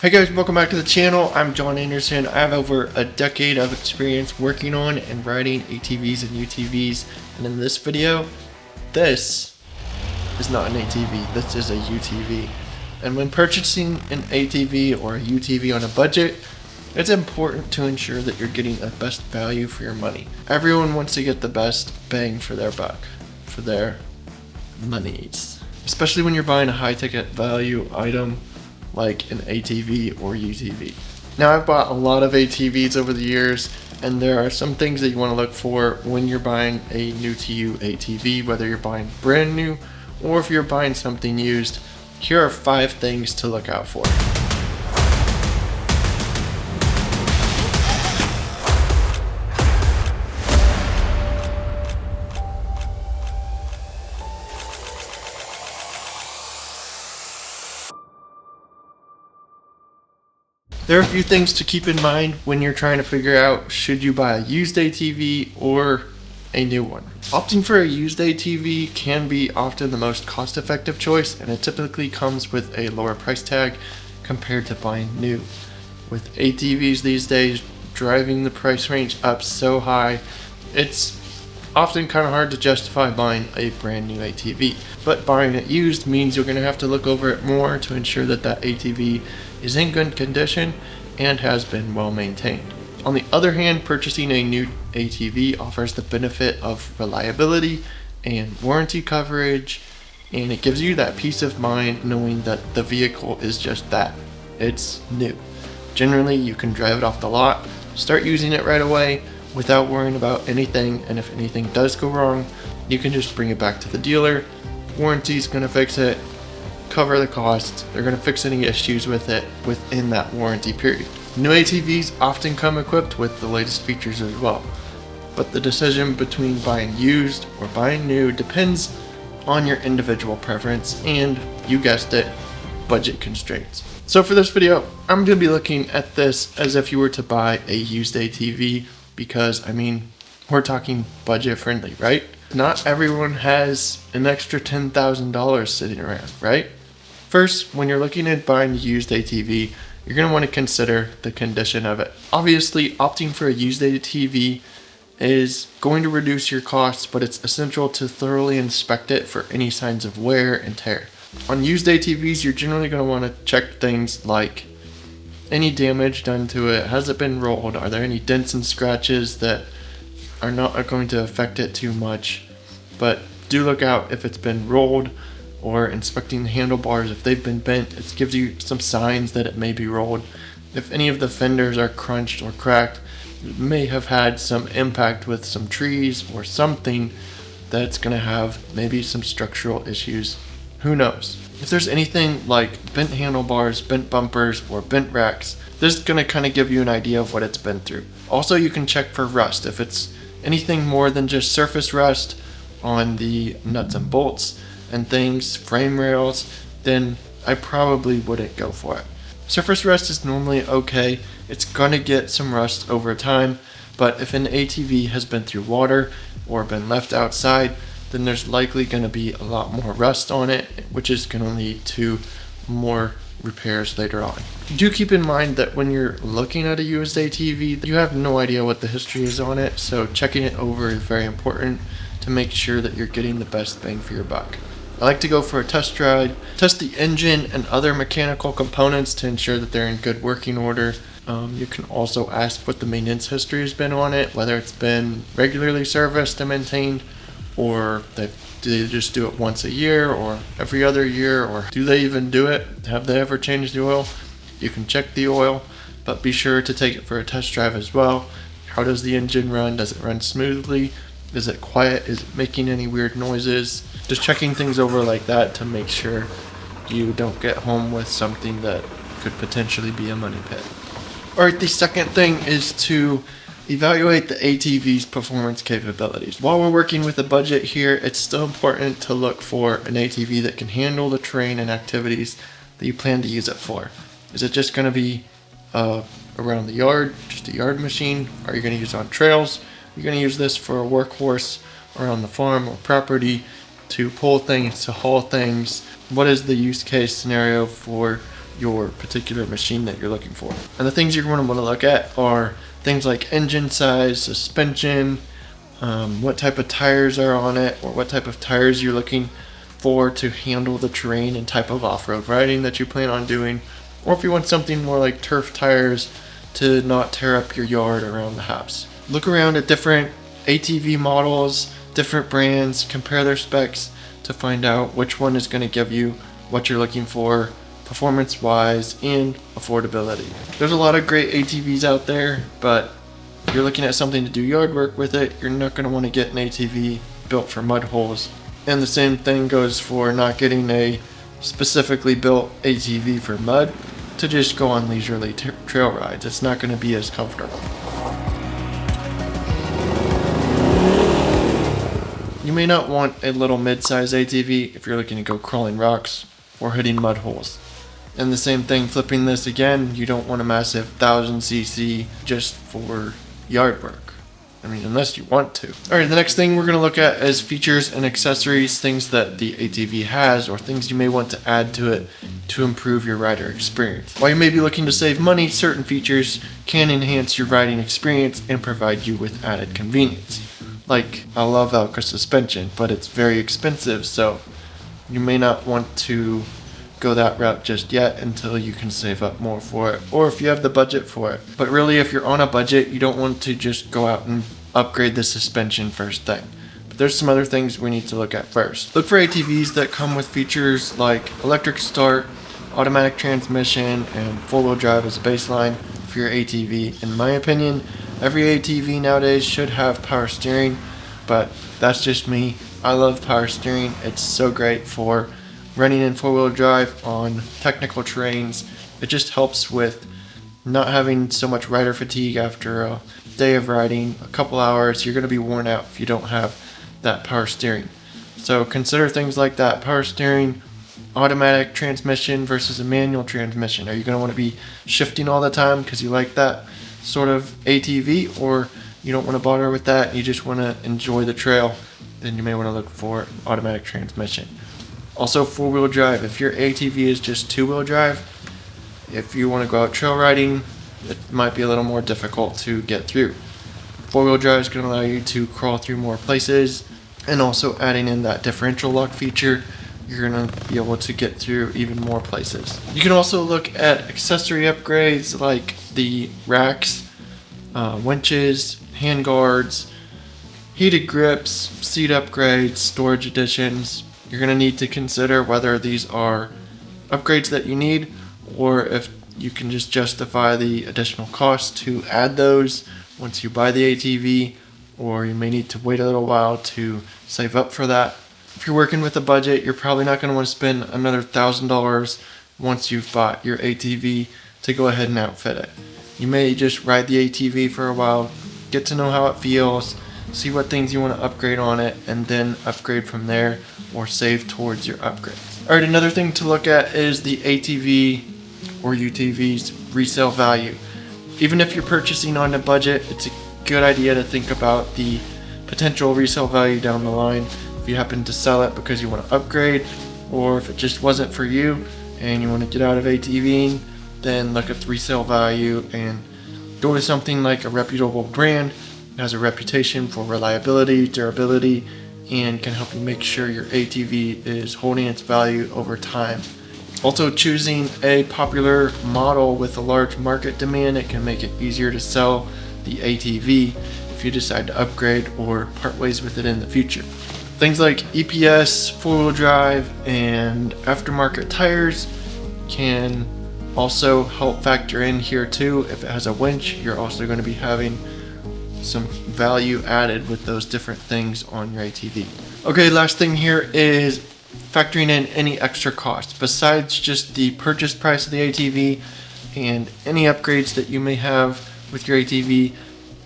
Hey guys, welcome back to the channel. I'm John Anderson. I have over a decade of experience working on and riding ATVs and UTVs. And in this video, this is not an ATV, this is a UTV. And when purchasing an ATV or a UTV on a budget, it's important to ensure that you're getting the best value for your money. Everyone wants to get the best bang for their buck, for their monies. Especially when you're buying a high ticket value item like an ATV or UTV. Now, I've bought a lot of ATVs over the years, and there are some things that you want to look for when you're buying a new to you ATV, whether you're buying brand new or if you're buying something used. Here are 5 things to look out for. There are a few things to keep in mind when you're trying to figure out should you buy a used ATV or a new one. Opting for a used ATV can be often the most cost-effective choice, and it typically comes with a lower price tag compared to buying new. With ATVs these days driving the price range up so high, it's often kind of hard to justify buying a brand new ATV. But buying it used means you're going to have to look over it more to ensure that that ATV is in good condition and has been well maintained. On the other hand, purchasing a new ATV offers the benefit of reliability and warranty coverage, and it gives you that peace of mind knowing that the vehicle is just that. It's new. Generally, you can drive it off the lot, start using it right away without worrying about anything, and if anything does go wrong, you can just bring it back to the dealer. Warranty's gonna fix it, cover the costs, they're gonna fix any issues with it within that warranty period. New ATVs often come equipped with the latest features as well, but the decision between buying used or buying new depends on your individual preference and, you guessed it, budget constraints. So for this video, I'm gonna be looking at this as if you were to buy a used ATV, because we're talking budget friendly, right? Not everyone has an extra $10,000 sitting around, right? First, when you're looking at buying a used ATV, you're going to want to consider the condition of it. Obviously, opting for a used ATV is going to reduce your costs, but it's essential to thoroughly inspect it for any signs of wear and tear. On used ATVs, you're generally going to want to check things like any damage done to it. Has it been rolled? Are there any dents and scratches that are not going to affect it too much? But do look out if it's been rolled, or inspecting the handlebars. If they've been bent, it gives you some signs that it may be rolled. If any of the fenders are crunched or cracked, it may have had some impact with some trees or something that's going to have maybe some structural issues. Who knows? If there's anything like bent handlebars, bent bumpers, or bent racks, this is going to kind of give you an idea of what it's been through. Also, you can check for rust. If it's anything more than just surface rust on the nuts and bolts and things, frame rails, then I probably wouldn't go for it. Surface rust is normally okay. It's gonna get some rust over time, but if an ATV has been through water or been left outside, then there's likely gonna be a lot more rust on it, which is gonna lead to more repairs later on. Do keep in mind that when you're looking at a used ATV, you have no idea what the history is on it, so checking it over is very important to make sure that you're getting the best bang for your buck. I like to go for a test drive, test the engine and other mechanical components to ensure that they're in good working order. You can also ask what the maintenance history has been on it, whether it's been regularly serviced and maintained, or do they just do it once a year or every other year, or do they even do it? Have they ever changed the oil? You can check the oil, but be sure to take it for a test drive as well. How does the engine run? Does it run smoothly? Is it quiet? Is it making any weird noises? Just checking things over like that to make sure you don't get home with something that could potentially be a money pit. Alright, the second thing is to evaluate the ATV's performance capabilities. While we're working with a budget here, it's still important to look for an ATV that can handle the terrain and activities that you plan to use it for. Is it just going to be around the yard, just a yard machine? Are you going to use it on trails? You're going to use this for a workhorse or on the farm or property to pull things, to haul things. What is the use case scenario for your particular machine that you're looking for. And the things you're going to want to look at are things like engine size, suspension, what type of tires are on it, or what type of tires you're looking for to handle the terrain and type of off-road riding that you plan on doing, or if you want something more like turf tires to not tear up your yard around the house. Look around at different ATV models, different brands, compare their specs to find out which one is going to give you what you're looking for performance wise and affordability. There's a lot of great ATVs out there, but if you're looking at something to do yard work with it, you're not going to want to get an ATV built for mud holes. And the same thing goes for not getting a specifically built ATV for mud to just go on leisurely trail rides. It's not going to be as comfortable. You may not want a little mid-size ATV if you're looking to go crawling rocks or hitting mud holes. And the same thing, flipping this again, you don't want a massive 1000cc just for yard work. I mean, unless you want to. Alright, the next thing we're going to look at is features and accessories, things that the ATV has or things you may want to add to it to improve your rider experience. While you may be looking to save money, certain features can enhance your riding experience and provide you with added convenience. Like, I love Velcro suspension, but it's very expensive, so you may not want to go that route just yet until you can save up more for it, or if you have the budget for it. But really, if you're on a budget, you don't want to just go out and upgrade the suspension first thing. But there's some other things we need to look at first. Look for ATVs that come with features like electric start, automatic transmission, and four-wheel drive as a baseline for your ATV. In my opinion, every ATV nowadays should have power steering, but that's just me. I love power steering. It's so great for running in four-wheel drive on technical terrains. It just helps with not having so much rider fatigue after a day of riding. A couple hours, you're going to be worn out if you don't have that power steering. So consider things like that. Power steering, automatic transmission versus a manual transmission. Are you going to want to be shifting all the time because you like that sort of ATV, or you don't want to bother with that, you just want to enjoy the trail? Then you may want to look for automatic transmission. Also, four-wheel drive. If your ATV is just two-wheel drive, if you want to go out trail riding, it might be a little more difficult to get through. Four-wheel drive is going to allow you to crawl through more places, and also adding in that differential lock feature, you're going to be able to get through even more places. You can also look at accessory upgrades like the racks, winches, hand guards, heated grips, seat upgrades, storage additions. You're going to need to consider whether these are upgrades that you need, or if you can just justify the additional cost to add those once you buy the ATV, or you may need to wait a little while to save up for that. If you're working with a budget, you're probably not going to want to spend another $1,000 once you've bought your ATV to go ahead and outfit it. You may just ride the ATV for a while, get to know how it feels, see what things you want to upgrade on it, and then upgrade from there or save towards your upgrades. Alright, another thing to look at is the ATV or UTV's resale value. Even if you're purchasing on a budget, it's a good idea to think about the potential resale value down the line. If you happen to sell it because you want to upgrade, or if it just wasn't for you and you want to get out of ATVing, then look at the resale value and go to something like a reputable brand. It has a reputation for reliability, durability, and can help you make sure your ATV is holding its value over time. Also, choosing a popular model with a large market demand, it can make it easier to sell the ATV if you decide to upgrade or part ways with it in the future. Things like EPS, four-wheel drive, and aftermarket tires can also help factor in here too. If it has a winch, you're also going to be having some value added with those different things on your ATV. Okay, last thing here is factoring in any extra costs besides just the purchase price of the ATV and any upgrades that you may have with your ATV.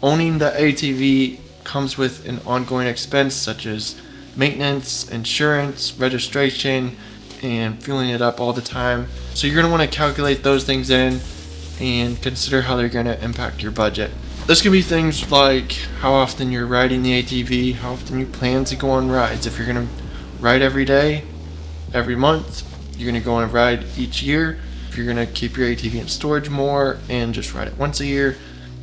Owning the ATV comes with an ongoing expense such as maintenance, insurance, registration, and fueling it up all the time. So you're going to want to calculate those things in and consider how they're going to impact your budget. This can be things like how often you're riding the ATV, how often you plan to go on rides. If you're going to ride every day, every month, you're going to go on a ride each year. If if you're gonna keep your ATV in storage more and just ride it once a year,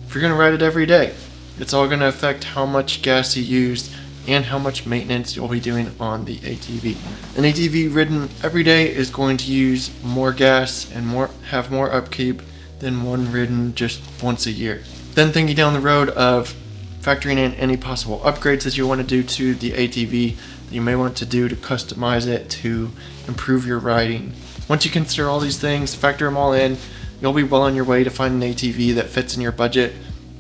if you're gonna ride it every day. It's all gonna affect how much gas you use and how much maintenance you'll be doing on the ATV. An ATV ridden every day is going to use more gas and have more upkeep than one ridden just once a year. Then thinking down the road of factoring in any possible upgrades that you want to do to the ATV that you may want to do to customize it to improve your riding. Once you consider all these things, factor them all in, you'll be well on your way to find an ATV that fits in your budget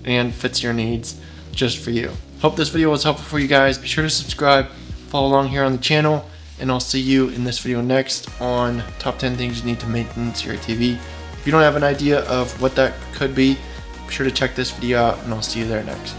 and fits your needs just for you. Hope this video was helpful for you guys. Be sure to subscribe, follow along here on the channel, and I'll see you in this video next on top 10 things you need to maintenance your ATV. If you don't have an idea of what that could be sure to check this video out, and I'll see you there next.